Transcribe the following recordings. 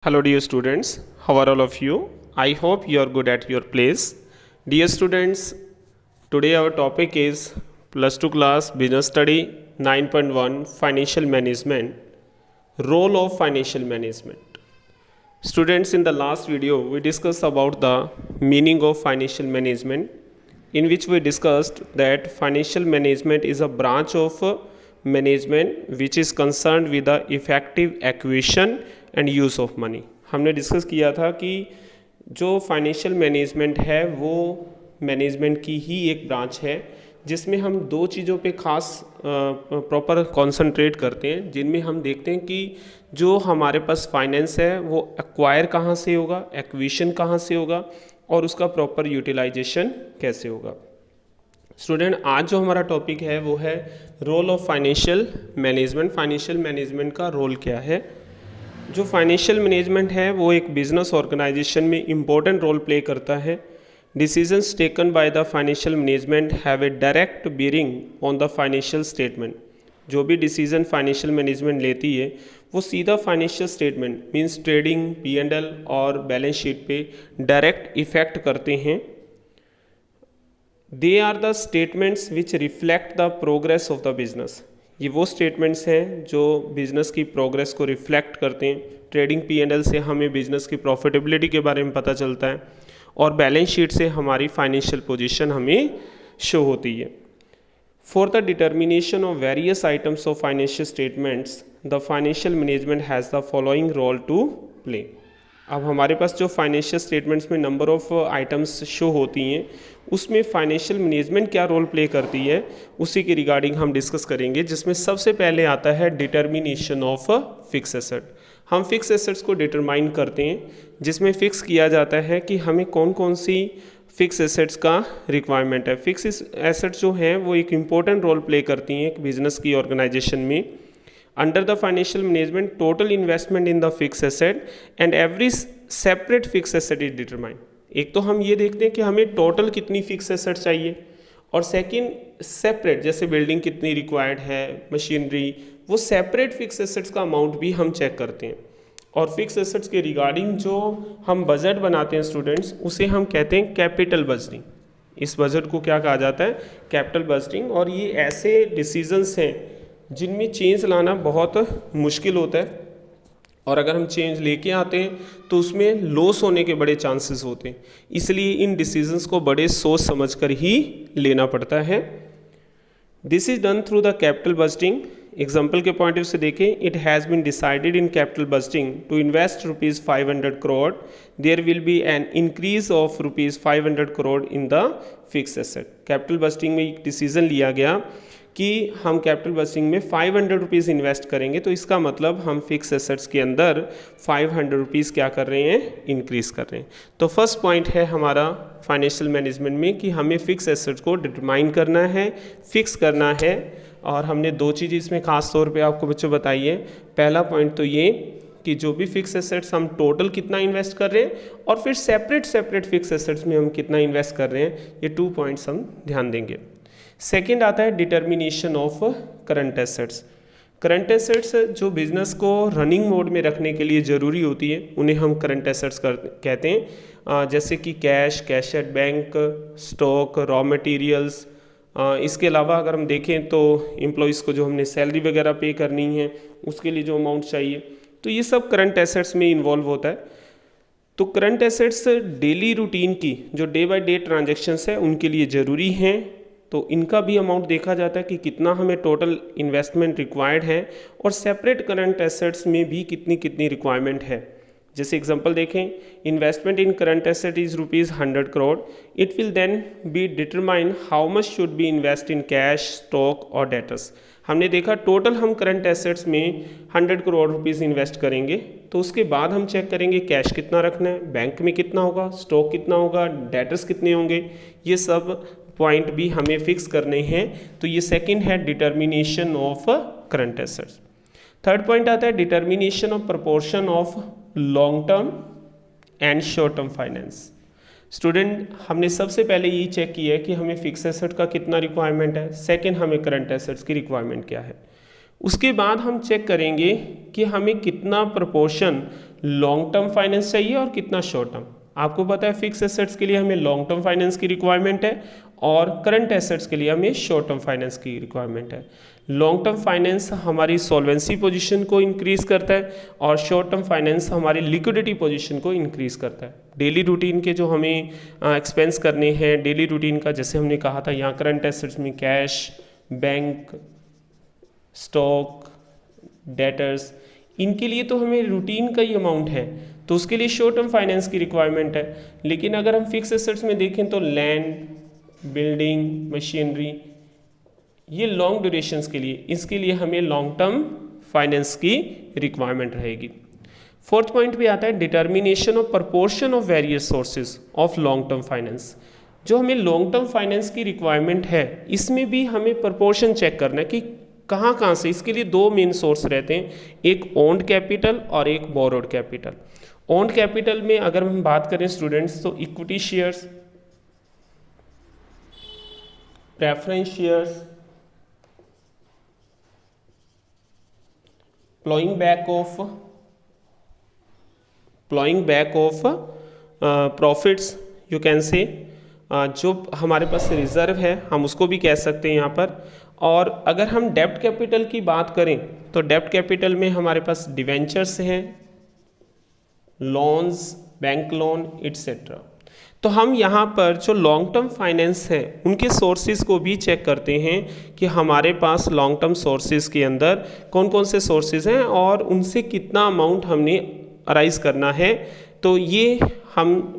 Hello, dear students. How are all of you? I hope you are good at your place. Dear students, today our topic is plus 2 class business study 9.1 financial management, role of financial management. Students, in the last video we discussed about the meaning of financial management, in which we discussed that financial management is a branch of management which is concerned with the effective acquisition and use of money. हमने discuss किया था कि जो financial management है वो management की ही एक branch है जिसमें हम दो चीज़ों पे खास प्रॉपर कंसंट्रेट करते हैं, जिनमें हम देखते हैं कि जो हमारे पास फाइनेंस है वो एक्वायर कहाँ से होगा, एक्विजिशन कहाँ से होगा और उसका प्रॉपर यूटिलाइजेशन कैसे होगा। स्टूडेंट, आज जो हमारा टॉपिक है वो है role of financial management. Financial management का रोल क्या है। जो फाइनेंशियल मैनेजमेंट है वो एक बिजनेस ऑर्गेनाइजेशन में इम्पोर्टेंट रोल प्ले करता है। Decisions taken by the financial management have a direct bearing on the financial statement. जो भी डिसीजन फाइनेंशियल मैनेजमेंट लेती है वो सीधा financial statement means trading, P&L और बैलेंस शीट पे डायरेक्ट इफेक्ट करते हैं। They are the statements which reflect the progress of the business. ये वो स्टेटमेंट्स हैं जो बिज़नेस की प्रोग्रेस को रिफ्लेक्ट करते हैं। ट्रेडिंग P&L से हमें बिज़नेस की प्रॉफिटेबिलिटी के बारे में पता चलता है और बैलेंस शीट से हमारी फाइनेंशियल पोजीशन हमें शो होती है। For the determination of various items of financial statements the financial management has the following role to play. अब हमारे पास जो फाइनेंशियल स्टेटमेंट्स में नंबर ऑफ आइटम्स शो होती हैं उसमें फाइनेंशियल मैनेजमेंट क्या रोल प्ले करती है उसी के रिगार्डिंग हम डिस्कस करेंगे, जिसमें सबसे पहले आता है डिटर्मिनेशन ऑफ फिक्स एसेट। हम फिक्स एसेट्स को डिटरमाइन करते हैं जिसमें फिक्स किया जाता है कि हमें कौन कौन सी फिक्स एसेट्स का रिक्वायरमेंट है। फिक्स एसेट्स जो हैं वो एक इम्पॉर्टेंट रोल प्ले करती हैं एक बिजनेस की ऑर्गेनाइजेशन में। Under the financial management, total investment in the fixed asset and every separate fixed asset is determined। एक तो हम ये देखते हैं कि हमें टोटल कितनी फिक्स एसेट चाहिए और सेकंड सेपरेट, जैसे बिल्डिंग कितनी रिक्वायर्ड है, मशीनरी, वो सेपरेट फिक्स एसेट्स का अमाउंट भी हम चेक करते हैं। और फिक्स एसेट्स के रिगार्डिंग जो हम बजट बनाते हैं स्टूडेंट्स, उसे हम कहते हैं कैपिटल बजटिंग। इस बजट को क्या कहा जाता है? Capital budgeting. और ये ऐसे डिसीजंस हैं जिनमें चेंज लाना बहुत मुश्किल होता है और अगर हम चेंज लेके आते हैं तो उसमें लॉस होने के बड़े चांसेस होते हैं, इसलिए इन डिसीजंस को बड़े सोच समझकर ही लेना पड़ता है। This is done through the capital budgeting. Example के पॉइंट ऑफ से देखें, it has been decided in capital budgeting to invest ₹500 crore, there will be an increase of ₹500 crore in the fix asset. Capital budgeting में एक decision लिया गया कि हम capital budgeting में ₹500 इन्वेस्ट करेंगे, तो इसका मतलब हम फिक्स एसेट्स के अंदर ₹500 क्या कर रहे हैं? इंक्रीज कर रहे हैं। तो फर्स्ट पॉइंट है हमारा फाइनेंशियल मैनेजमेंट में कि हमें फिक्स एसेट्स को डिटरमाइन करना है, फिक्स करना है। और हमने दो चीज़ इसमें खास तौर पे आपको बच्चों बताई है। पहला पॉइंट तो ये कि जो भी फिक्स एसेट्स हम टोटल कितना इन्वेस्ट कर रहे हैं और फिर सेपरेट फिक्स एसेट्स में हम कितना इन्वेस्ट कर रहे हैं, ये 2 पॉइंट्स हम ध्यान देंगे। सेकेंड आता है determination of current assets. Current assets जो बिजनेस को रनिंग मोड में रखने के लिए ज़रूरी होती है उन्हें हम करंट एसेट्स कहते हैं, जैसे कि cash at bank, stock, raw materials. इसके अलावा अगर हम देखें तो एम्प्लॉयज़ को जो हमने सैलरी वगैरह पे करनी है उसके लिए जो अमाउंट चाहिए, तो ये सब करंट एसेट्स में इन्वॉल्व होता है। तो करंट एसेट्स डेली रूटीन की जो डे बाय डे ट्रांजेक्शन्स है उनके लिए ज़रूरी हैं, तो इनका भी अमाउंट देखा जाता है कि कितना हमें टोटल इन्वेस्टमेंट रिक्वायर्ड है और सेपरेट करंट एसेट्स में भी कितनी रिक्वायरमेंट है। जैसे एग्जांपल देखें, investment in current asset is ₹100 crore, it will then be determine how much should be invest in cash, stock और डेटर्स। हमने देखा टोटल हम करंट एसेट्स में ₹100 करोड़ इन्वेस्ट करेंगे, तो उसके बाद हम चेक करेंगे कैश कितना रखना है, बैंक में कितना होगा, स्टॉक कितना होगा, डेटर्स कितने होंगे, ये सब पॉइंट भी हमें फिक्स करने हैं। तो ये सेकंड है determination of current assets. Third point आता है determination of proportion of long term and short term finance. Student, हमने सबसे पहले यही चेक किया है कि हमें फिक्स एसेट का कितना रिक्वायरमेंट है, सेकंड हमें करंट एसेट्स की रिक्वायरमेंट क्या है। उसके बाद हम चेक करेंगे कि हमें कितना प्रोपोर्शन लॉन्ग टर्म फाइनेंस चाहिए और कितना शॉर्ट टर्म। आपको पता है फिक्स एसेट्स के लिए हमें लॉन्ग टर्म फाइनेंस की रिक्वायरमेंट है और करंट एसेट्स के लिए हमें शॉर्ट टर्म फाइनेंस की रिक्वायरमेंट है। लॉन्ग टर्म फाइनेंस हमारी सॉल्वेंसी पोजीशन को इंक्रीज करता है और शॉर्ट टर्म फाइनेंस हमारी लिक्विडिटी पोजीशन को इंक्रीज करता है। डेली रूटीन के जो हमें एक्सपेंस करने हैं, डेली रूटीन का जैसे हमने कहा था यहाँ करंट एसेट्स में कैश, बैंक, स्टॉक, डेटर्स, इनके लिए तो हमें रूटीन का ही अमाउंट है, तो उसके लिए शॉर्ट टर्म फाइनेंस की रिक्वायरमेंट है। लेकिन अगर हम फिक्स एसेट्स में देखें तो लैंड, बिल्डिंग, मशीनरी, ये लॉन्ग ड्यूरेशंस के लिए, इसके लिए हमें लॉन्ग टर्म फाइनेंस की रिक्वायरमेंट रहेगी। फोर्थ पॉइंट भी आता है determination of proportion of various sources of long term finance. जो हमें लॉन्ग टर्म फाइनेंस की रिक्वायरमेंट है, इसमें भी हमें प्रपोर्शन चेक करना है कि कहाँ कहाँ से। इसके लिए दो मेन सोर्स रहते हैं, एक ओन्ड कैपिटल और एक बोरोड कैपिटल। ओन्ड कैपिटल में अगर हम बात करें स्टूडेंट्स तो equity shares, preference shares, ploughing back of profits, you can say, जो हमारे पास रिजर्व है हम उसको भी कह सकते हैं यहाँ पर। और अगर हम डेब्ट कैपिटल की बात करें तो डेब्ट कैपिटल में हमारे पास डिवेंचर्स हैं, लोन्स, बैंक लोन एटसेट्रा। तो हम यहाँ पर जो लॉन्ग टर्म फाइनेंस है उनके सोर्सेज को भी चेक करते हैं कि हमारे पास लॉन्ग टर्म सोर्सेज के अंदर कौन कौन से सोर्सेज हैं और उनसे कितना अमाउंट हमने अराइज करना है। तो ये हम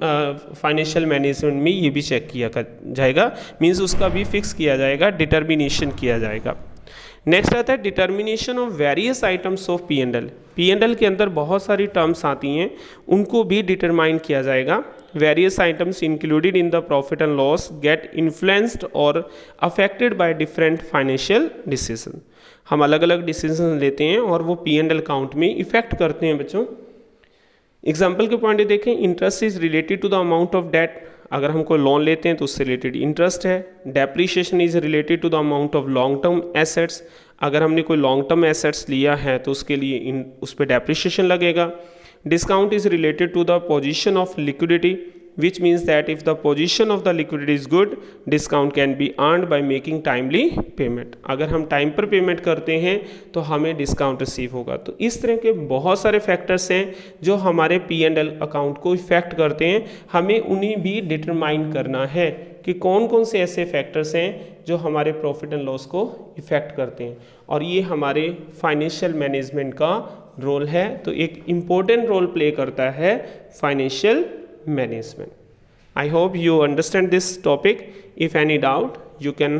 फाइनेंशियल मैनेजमेंट में ये भी चेक किया जाएगा, मींस उसका भी फिक्स किया जाएगा, डिटर्मिनेशन किया जाएगा। नेक्स्ट आता है determination of various items of P&L। P&L के अंदर बहुत सारी टर्म्स आती हैं, उनको भी डिटरमाइन किया जाएगा। Various items included in the profit and loss get influenced और affected by different financial decision. हम अलग अलग डिसीजन लेते हैं और वो P&L अकाउंट में इफेक्ट करते हैं बच्चों। एग्जाम्पल के पॉइंट देखें, interest is related to the amount of debt. अगर हम कोई लोन लेते हैं तो उससे रिलेटेड इंटरेस्ट है। Depreciation is related to the amount of long term assets. अगर हमने कोई लॉन्ग टर्म एसेट्स लिया है तो उसके लिए उस पर डेप्रीशिएशन लगेगा। Discount is related to the position of liquidity, which means that if the position of the liquidity is good, discount can be earned by making timely payment। अगर हम टाइम पर पेमेंट करते हैं तो हमें डिस्काउंट रिसीव होगा। तो इस तरह के बहुत सारे फैक्टर्स हैं जो हमारे P&L अकाउंट को इफेक्ट करते हैं, हमें उन्हें भी डिटरमाइन करना है कि कौन कौन से ऐसे फैक्टर्स हैं जो हमारे प्रॉफिट एंड लॉस को इफेक्ट करते हैं। और ये हमारे फाइनेंशियल मैनेजमेंट का रोल है, तो एक इम्पोर्टेंट रोल प्ले करता है financial management. I hope you understand this topic. If any doubt, you can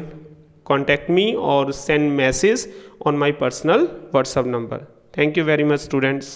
contact me or send message on my personal WhatsApp number. Thank you very much, students.